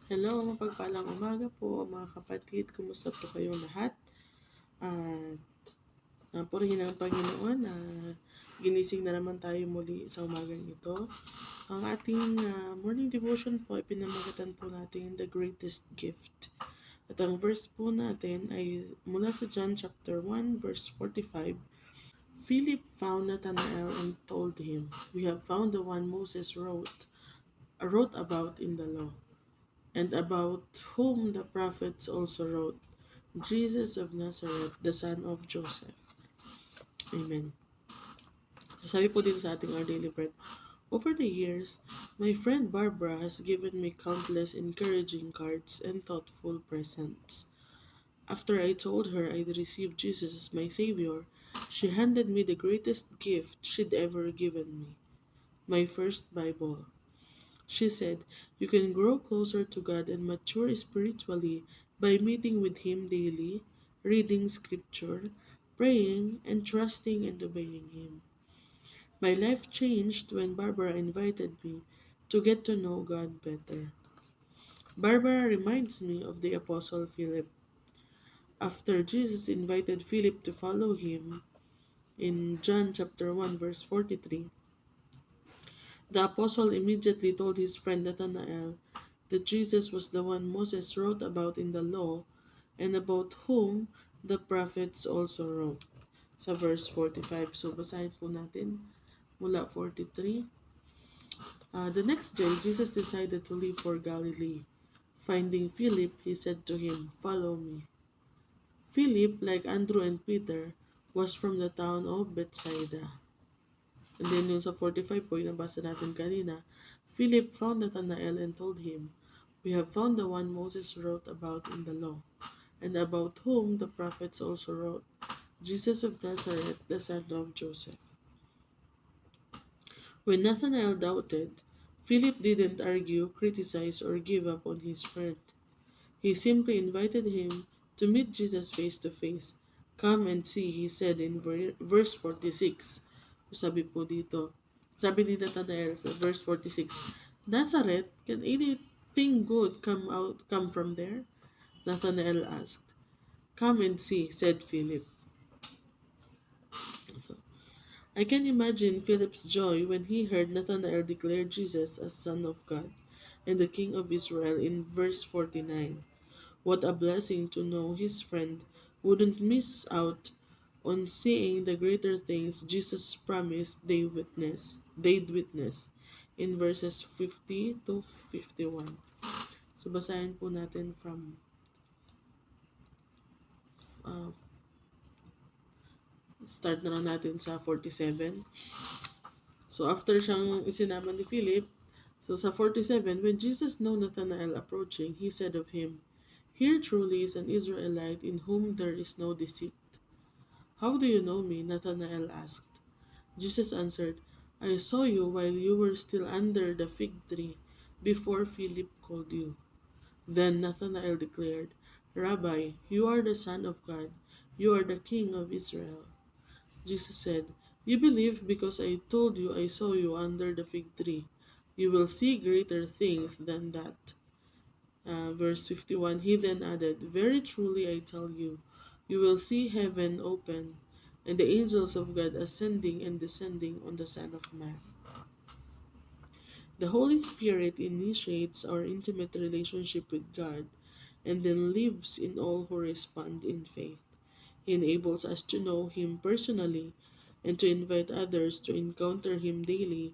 Hello, mapagpalang umaga po mga kapatid. Kumusta po kayong lahat? At purihin ang Panginoon na ginising na naman tayo muli sa umagang ito. Ang ating morning devotion po ay pinamagatan po natin the greatest gift. At ang verse po natin ay mula sa John chapter 1 verse 45. Philip found Nathanael and told him, "We have found the one Moses wrote about in the law, and about whom the prophets also wrote, Jesus of Nazareth, the son of Joseph." Amen. Sabi po dito sa ating Our Daily Bread, over the years, my friend Barbara has given me countless encouraging cards and thoughtful presents. After I told her I'd received Jesus as my Savior, she handed me the greatest gift she'd ever given me, my first Bible. She said, "You can grow closer to God and mature spiritually by meeting with Him daily, reading Scripture, praying, and trusting and obeying Him." My life changed when Barbara invited me to get to know God better. Barbara reminds me of the Apostle Philip. After Jesus invited Philip to follow him in John chapter 1 verse 43, the apostle immediately told his friend Nathanael that Jesus was the one Moses wrote about in the law and about whom the prophets also wrote. Sa verse 45, so basahin po natin mula 43. The next day, Jesus decided to leave for Galilee. Finding Philip, he said to him, "Follow me." Philip, like Andrew and Peter, was from the town of Bethsaida. And then yung sa 45 po, yung nabasa natin kanina, Philip found Nathanael and told him, "We have found the one Moses wrote about in the law, and about whom the prophets also wrote, Jesus of Nazareth, the son of Joseph." When Nathanael doubted, Philip didn't argue, criticize, or give up on his friend. He simply invited him to meet Jesus face to face. "Come and see," he said in verse 46. Sabi po dito, sabi ni Nathanael sa verse 46, "Nazareth, can anything good come from there?" Nathanael asked. "Come and see," said Philip. So, I can imagine Philip's joy when he heard Nathanael declare Jesus as Son of God and the King of Israel in verse 49. What a blessing to know his friend wouldn't miss out on seeing the greater things Jesus promised they'd witness in verses 50 to 51. So basahin po natin from uh, start na lang natin sa 47. So after siyang isinama ni Philip, so sa 47, when Jesus knew Nathanael approaching, he said of him, "Here truly is an Israelite in whom there is no deceit." "How do you know me?" Nathanael asked. Jesus answered, "I saw you while you were still under the fig tree before Philip called you." Then Nathanael declared, "Rabbi, you are the Son of God. You are the King of Israel." Jesus said, "You believe because I told you I saw you under the fig tree. You will see greater things than that." Verse 51, he then added, "Very truly I tell you, you will see heaven open and the angels of God ascending and descending on the Son of Man." The Holy Spirit initiates our intimate relationship with God and then lives in all who respond in faith. He enables us to know Him personally and to invite others to encounter Him daily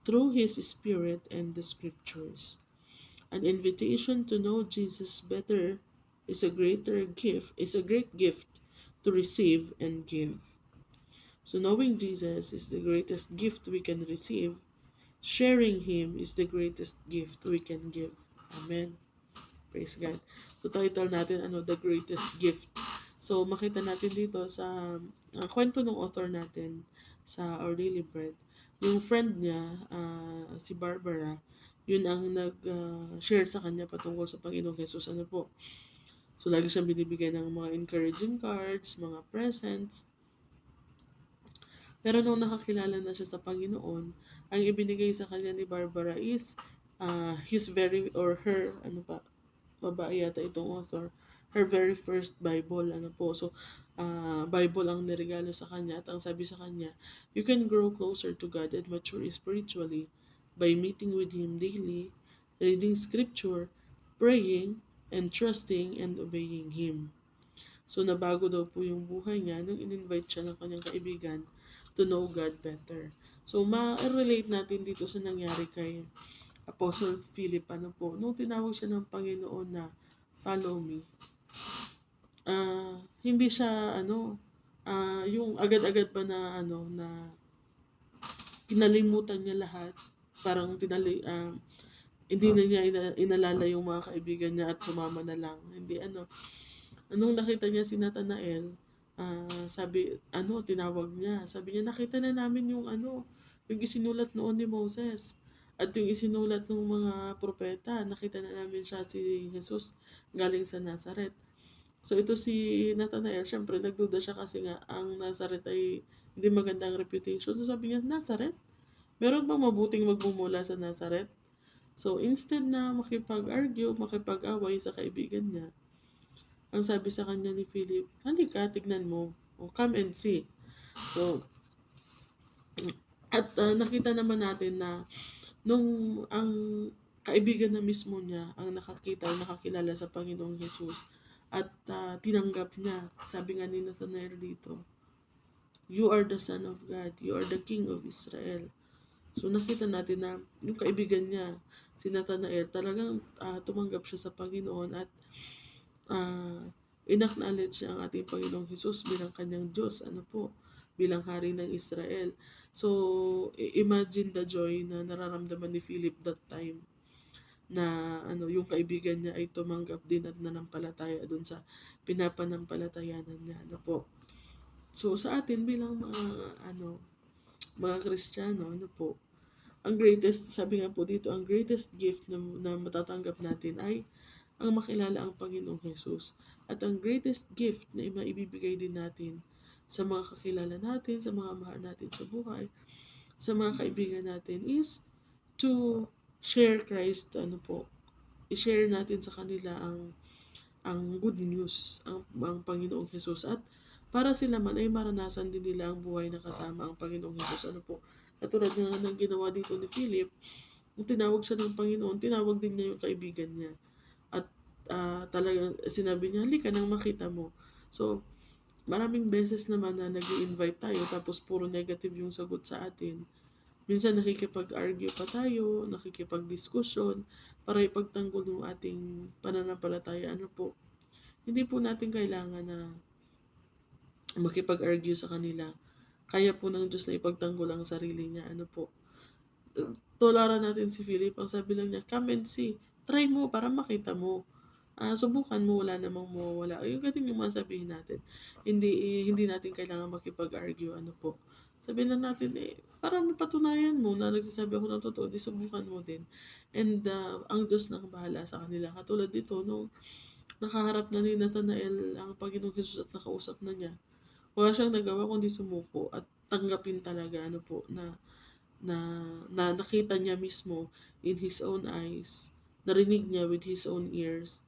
through His Spirit and the Scriptures. An invitation to know Jesus better is a great gift to receive and give. So knowing Jesus is the greatest gift we can receive. Sharing Him is the greatest gift we can give. Amen. Praise God. So title natin, the greatest gift. So makita natin dito sa kwento ng author natin sa Our Daily Bread. Yung friend niya, si Barbara, yun ang nag-share sa kanya patungkol sa Panginoong Jesus. Ano po? So lagi siyang binibigyan ng mga encouraging cards, mga presents. Pero nung nakakilala na siya sa Panginoon, ang ibinigay sa kanya ni Barbara is his very, or her, ano pa, babae yata itong author, her very first Bible, ano po. So, Bible ang niregalo sa kanya, at ang sabi sa kanya, you can grow closer to God and mature spiritually by meeting with Him daily, reading scripture, praying, and trusting and obeying Him. So, nabago daw po yung buhay niya nung in-invite siya ng kanyang kaibigan to know God better. So, ma-relate natin dito sa nangyari kay Apostle Philip, ano po, nung tinawag siya ng Panginoon na follow me, hindi siya, yung agad-agad ba na, kinalimutan niya lahat, parang hindi na niya inalala yung mga kaibigan niya at sumama na lang. Hindi, anong nakita niya si Nathanael, tinawag niya. Sabi niya, nakita na namin yung isinulat noon ni Moses. At yung isinulat ng mga propeta, nakita na namin siya, si Jesus, galing sa Nazareth. So ito si Nathanael, syempre nagduda siya kasi nga ang Nazareth ay hindi magandang reputation. So sabi niya, Nazareth? Meron bang mabuting magmumula sa Nazareth? So instead na makipag-argue, makipag-away sa kaibigan niya, ang sabi sa kanya ni Philip, halika, tignan mo. O, come and see. So, at nakita naman natin na nung ang kaibigan na mismo niya ang nakakita o nakakilala sa Panginoong Jesus at tinanggap niya, sabi nga ni Nathanael dito, you are the Son of God, you are the King of Israel. So nakita natin na yung kaibigan niya, si Nathanael, talagang tumanggap siya sa Panginoon at inacknowledge siya ang ating Panginoong Jesus bilang kanyang Diyos, bilang hari ng Israel. So, imagine the joy na nararamdaman ni Philip that time na yung kaibigan niya ay tumanggap din at nanampalataya doon sa pinapanampalatayanan niya, So, sa atin bilang mga Kristiyano, ang greatest, sabi nga po dito, ang greatest gift na matatanggap natin ay ang makilala ang Panginoong Jesus. At ang greatest gift na maibibigay din natin sa mga kakilala natin, sa mga mahal natin sa buhay, sa mga kaibigan natin is to share Christ, i-share natin sa kanila ang good news, ang Panginoong Jesus. At para sila man ay maranasan din nila ang buhay na kasama ang Panginoong Jesus. Katulad ng ginawa dito ni Philip, nung tinawag siya ng Panginoon, tinawag din niya yung kaibigan niya. At talagang sinabi niya, halika nang makita mo. So, maraming beses naman na nag-i-invite tayo tapos puro negative yung sagot sa atin. Minsan nakikipag-argue pa tayo, nakikipag-diskusyon para ipagtanggol yung ating pananampalataya. Hindi po natin kailangan na makipag-argue sa kanila. Kaya po ng Diyos na ipagtanggol ang sarili niya. Tularan natin si Philip, ang sabi lang niya, come and see. Try mo para makita mo. Subukan mo, wala namang mawawala. Yung ganun yung masabihin natin. Hindi natin kailangan makipag-argue, Sabihin na natin, para mapatunayan mo na nagsasabi ako ng totoo, di subukan mo din. And ang Diyos nang bahala sa kanila. Katulad dito, nung nakaharap na ni Nathanael ang Panginoong Jesus at nakausap na niya, wala siyang nagawa kundi sumuko at tanggapin talaga, na nakita niya mismo in his own eyes, narinig niya with his own ears,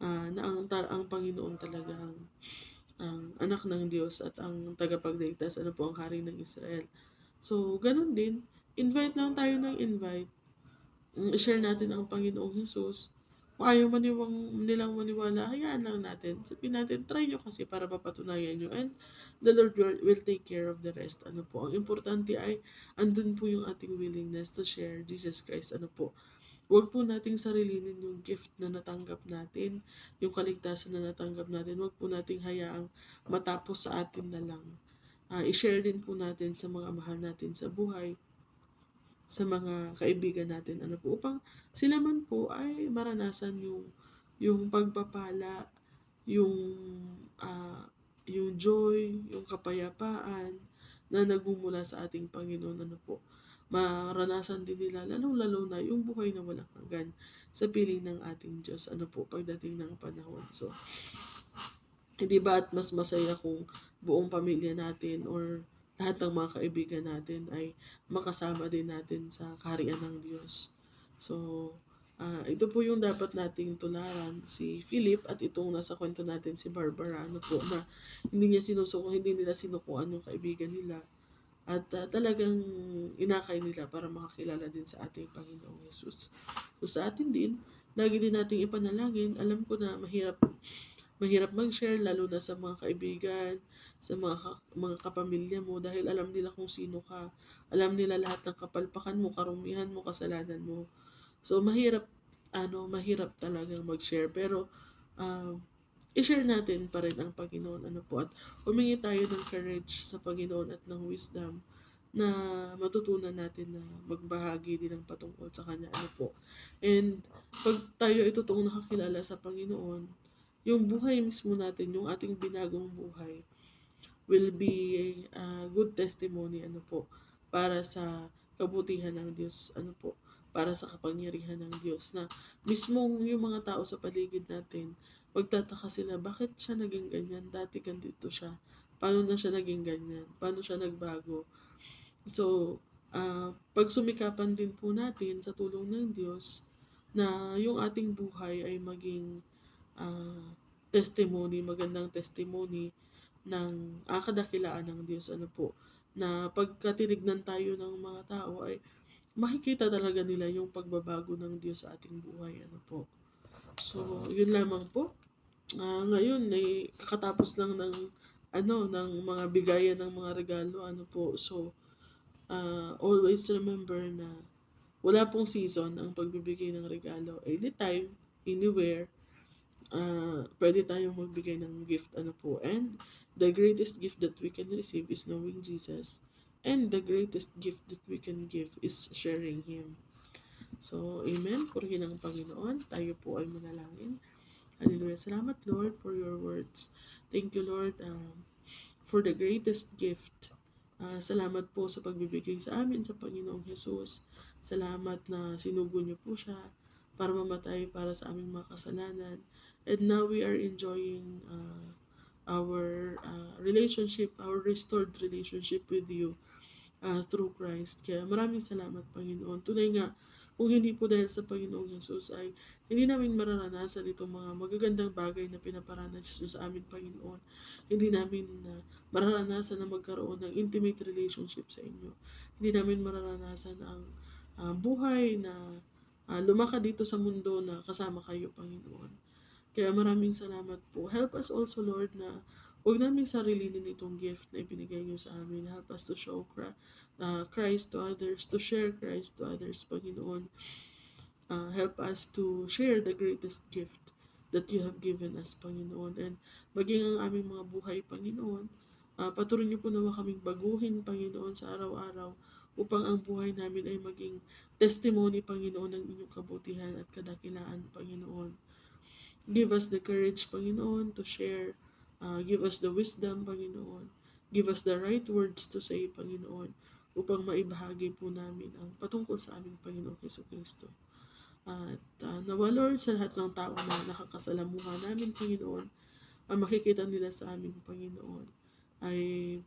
na ang Panginoon talaga ang anak ng Diyos at ang tagapagligtas, ang hari ng Israel. So, ganun din, invite lang tayo ng invite. I-share natin ang Panginoong Jesus. Kung ayaw nilang maniwala, hayaan lang natin. Sabihin natin, try nyo kasi para mapatunayan nyo. And the Lord will take care of the rest. Ang importante ay, andun po yung ating willingness to share Jesus Christ. Huwag po nating sarilinin yung gift na natanggap natin, yung kaligtasan na natanggap natin. Huwag po nating hayaang matapos sa atin na lang. I-share din po natin sa mga mahal natin sa buhay, sa mga kaibigan natin, upang sila man po ay maranasan yung pagpapala, yung joy, yung kapayapaan na nagmumula sa ating Panginoon, maranasan din nila, lalong-lalo na yung buhay na walang hanggan sa piling ng ating Diyos, pagdating ng panahon. So, hindi ba at mas masaya kung buong pamilya natin or lahat ng mga kaibigan natin ay makasama din natin sa kaharian ng Diyos. So, ito po yung dapat nating tularan, si Philip at itong nasa kwento natin si Barbara, ano po, na hindi nila sinukuan yung kaibigan nila at talagang inakay nila para makakilala din sa ating Panginoong Yesus. So sa atin din, lagi din nating ipanalangin. Alam ko na mahirap mag-share lalo na sa mga kaibigan, sa mga kapamilya mo dahil alam nila kung sino ka. Alam nila lahat ng kapalpakan mo, karumihan mo, kasalanan mo. So mahirap talagang mag-share pero um, i-share natin pa rin ang Panginoon ano po at humingi tayo ng courage sa Panginoon at ng wisdom na matutunan natin na magbahagi din ng patungkol sa Kanya ano po. And pag tayo ay totoong nakakilala sa Panginoon, yung buhay mismo natin, yung ating binagong buhay, will be a good testimony ano po para sa kabutihan ng Diyos ano po para sa kapangyarihan ng Diyos na mismong yung mga tao sa paligid natin magtataka sila bakit siya naging ganyan dati ganito siya paano na siya naging ganyan paano siya nagbago so pagsumikapan din po natin sa tulong ng Diyos na yung ating buhay ay maging testimony, magandang testimony ng kadakilaan ng Diyos ano po na pagka tinignan tayo ng mga tao ay makikita talaga nila yung pagbabago ng Diyos sa ating buhay ano po. So, yun lamang po. Ngayon ay kakatapos lang ng mga bigayan ng mga regalo ano po. So, always remember na wala pong season ang pagbibigay ng regalo. Anytime, anywhere, pwede tayong magbigay ng gift ano po. And the greatest gift that we can receive is knowing Jesus. And the greatest gift that we can give is sharing Him. So, Amen. Purihin ang Panginoon. Tayo po ay manalangin. Hallelujah. Salamat, Lord, for your words. Thank you, Lord, for the greatest gift. Salamat po sa pagbibigay sa amin sa Panginoong Jesus. Salamat na sinugo niyo po siya para mamatay para sa aming mga kasalanan. And now we are enjoying our relationship, our restored relationship with you through Christ. Kaya maraming salamat, Panginoon. Tunay nga, kung hindi po dahil sa Panginoong Jesus ay hindi namin mararanasan itong mga magagandang bagay na pinaparanas niyo sa amin, Panginoon. Hindi namin mararanasan na magkaroon ng intimate relationship sa inyo. Hindi namin mararanasan ang buhay na lumakad dito sa mundo na kasama kayo, Panginoon. Kaya maraming salamat po. Help us also, Lord, na huwag namin sarilinin itong gift na ibinigay niyo sa amin. Help us to show Christ to others, to share Christ to others, Panginoon. Help us to share the greatest gift that you have given us, Panginoon. And maging ang aming mga buhay, Panginoon, patuloy niyo po naman kaming baguhin, Panginoon, sa araw-araw upang ang buhay namin ay maging testimony, Panginoon, ng inyong kabutihan at kadakilaan, Panginoon. Give us the courage, Panginoon, to share. Give us the wisdom, Panginoon. Give us the right words to say, Panginoon, upang maibahagi po namin ang patungkol sa aming Panginoong Hesus Kristo. At nawa, Lord, sa lahat ng tao na nakakasalamuha namin, Panginoon, ang makikita nila sa aming Panginoon ay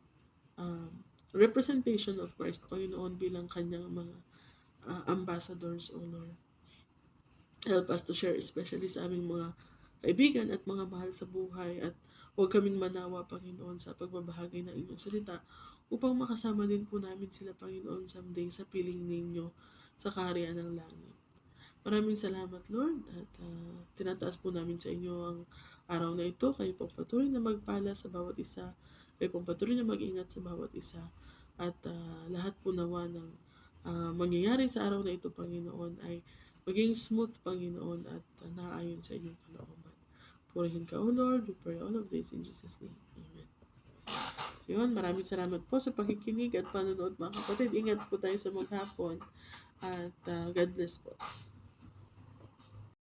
representation of Christ, Panginoon, bilang kanyang mga ambassadors, O Lord. Help us to share especially sa aming mga kaibigan at mga mahal sa buhay at huwag kaming manawa, Panginoon, sa pagbabahagi ng inyong salita upang makasama din po namin sila, Panginoon, someday sa piling ninyo sa kaharian ng langit. Maraming salamat, Lord, at tinataas po namin sa inyo ang araw na ito. Kayo pong patuloy na magpala sa bawat isa. Kayo pong patuloy na mag-ingat sa bawat isa. At lahat po nawa ng mangyayari sa araw na ito, Panginoon, ay maging smooth, Panginoon, at naayon sa inyong kalooban. Purihin ka, O Lord. We pray all of this in Jesus' name. Amen. So yun, maraming salamat po sa pakikinig at panonood, mga kapatid. Ingat po tayo sa maghapon at God bless po.